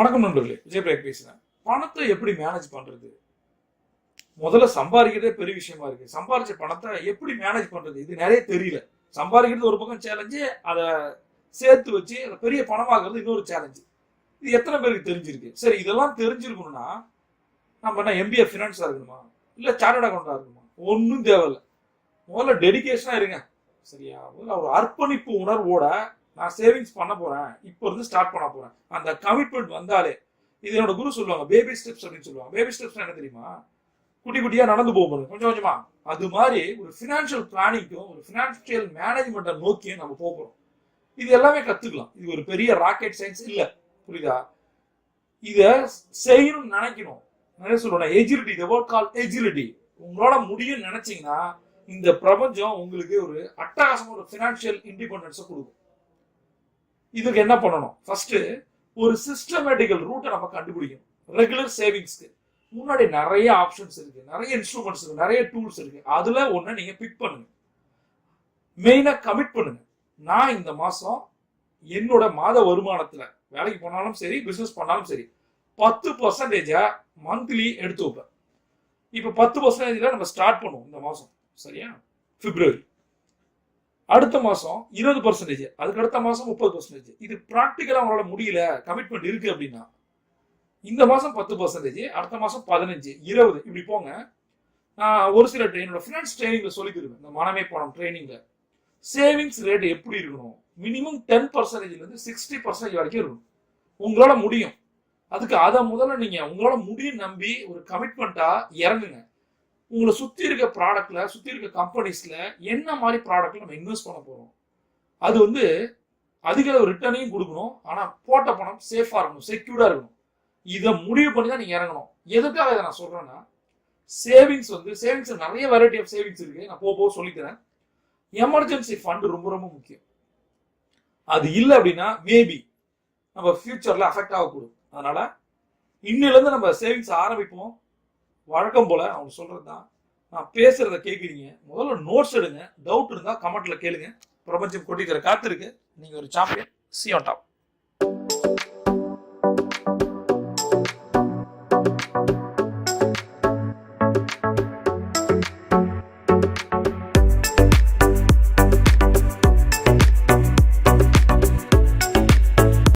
வணக்கம் நண்பர்களே, விஜய் பிரேக் பேசுறேன். பணத்தை எப்படி மேனேஜ் பண்றது? முதல்ல சம்பாதிக்கிறதே பெரிய விஷயமா இருக்கு. சம்பாதிச்ச பணத்தை எப்படி மேனேஜ் பண்றது? இது நிறைய தெரியல. சம்பாதிக்கிறது ஒரு பக்கம் சேலஞ்சு, அதை சேர்த்து வச்சு அதை பெரிய பணமாகிறது இன்னொரு சேலஞ்சு. இது எத்தனை பேருக்கு தெரிஞ்சிருக்கு? சரி, இதெல்லாம் தெரிஞ்சிருக்கணும்னா நம்ம என்ன MBA ஃபினான்ஸா இருக்கணுமா, இல்ல சார்ட்டர்ட் அக்கௌண்டா இருக்கணுமா? ஒன்றும் தேவையில்லை. முதல்ல டெடிகேஷனா இருங்க. சரியா? ஒரு அர்ப்பணிப்பு உணர்வோட நான் சேவிங்ஸ் பண்ண போறேன், இப்போ இருந்து ஸ்டார்ட் பண்ண போறேன், அந்த கமிட்மெண்ட் வந்தாலே, இது என்னோட குரு சொல்லுவாங்க பேபி ஸ்டெப்ஸ் அப்படின்னு சொல்லுவாங்க. பேபி ஸ்டெப்ஸ் என்ன தெரியுமா? குட்டி குட்டியா நடந்து போகணும், கொஞ்சம் கொஞ்சமா. அது மாதிரி ஒரு ஃபினான்ஷியல் பிளானிங்கும் ஒரு ஃபினான்ஷியல் மேனேஜ்மெண்ட்டை நோக்கியும் நம்ம போகிறோம். இது எல்லாமே கத்துக்கலாம். இது ஒரு பெரிய ராக்கெட் சயின்ஸ் இல்லை, புரியுதா? இத செய்யணும்னு நினைக்கணும். நிறைய சொல்லுவேன் எஜிலிட்டி, தி வேர்ட் கால் எஜிலிட்டி. உங்களால முடியும்னு நினைச்சீங்கன்னா இந்த பிரபஞ்சம் உங்களுக்கு ஒரு அட்டகாசமான ஒரு ஃபினான்ஷியல் இண்டிபெண்டன்ஸை கொடுக்கும். இதுக்கு என்ன பண்ணணும்? ஃபர்ஸ்ட் ஒரு சிஸ்டமேட்டிக்கல் ரூட்டை நம்ம கண்டுபிடிக்கணும். ரெகுலர் சேவிங்ஸ்க்கு முன்னாடி நிறைய ஆப்ஷன்ஸ் இருக்கு, நிறைய இன்ஸ்ட்ருமெண்ட்ஸ் இருக்கு, நிறைய டூல்ஸ் இருக்கு. அதுல ஒண்ணு நீங்க பிக் பண்ணுங்க. மெயினா கமிட் பண்ணுங்க. நான் இந்த மாசம் என்னோட மாத வருமானத்துல வேலைக்கு போனாலும் சரி, பிசினஸ் பண்ணாலும் சரி, 10% மந்த்லி எடுத்து வைப்பேன். இப்ப 10% நம்ம ஸ்டார்ட் பண்ணுவோம் இந்த மாசம். சரியா? பிப்ரவரி. அடுத்த மாசம் 20%, அதுக்கு அடுத்த மாசம் 30%. இது பிராக்டிக்கலா அவங்களால முடியல, கமிட்மெண்ட் இருக்கு அப்படின்னா இந்த மாசம் 10%, அடுத்த மாசம் 15, 20 இப்படி போங்க. நான் ஒரு சில என்னோட ஃபினான்ஸ் ட்ரைனிங்ல சொல்லி தருவேன். இந்த மனமே பணம் ட்ரைனிங்ல சேவிங்ஸ் ரேட் எப்படி இருக்கணும்? மினிமம் 10% 60% வரைக்கும் இருக்கணும். உங்களால முடியும். அதுக்கு அதை முதல்ல நீங்க உங்களால முடியும் நம்பி ஒரு கமிட்மெண்டா இறங்குங்க. உங்களை சுத்தி இருக்க ப்ராடக்ட்ல, சுத்தி இருக்க கம்பெனிஸ்ல என்ன மாதிரி ப்ராடக்ட்ல நம்ம இன்வெஸ்ட் பண்ண போறோம், அது அதிக ரிட்டர்னையும் கொடுக்கணும். ஆனா போட்ட பணம் சேஃபா இருக்கணும், செக்யூர்டா இருக்கணும். இதை முடிவு பண்ணி தான் நீங்க இறங்கணும். எதுக்காக இதை நான் சொல்றேன்னா, சேவிங்ஸ் நிறைய வெரைட்டி ஆஃப் சேவிங்ஸ் இருக்கு. நான் போக சொல்லித்தரேன். எமர்ஜென்சி ஃபண்ட் ரொம்ப ரொம்ப முக்கியம். அது இல்லை அப்படின்னா மேபி நம்ம ஃபியூச்சர்ல அஃபெக்ட் ஆகக்கூடும். அதனால இன்னில இருந்து நம்ம சேவிங்ஸ் ஆரம்பிப்போம். வழக்கம் போல அவங்க சொல்றதுதான். நான் பேசுறத கேட்குறீங்க, முதல்ல நோட்ஸ் எடுங்க. டவுட் இருந்தா கமெண்ட்ல கேளுங்க. பிரபஞ்சம் கொட்டி தர காத்திருக்கு. நீங்க ஒரு champion. See you on top.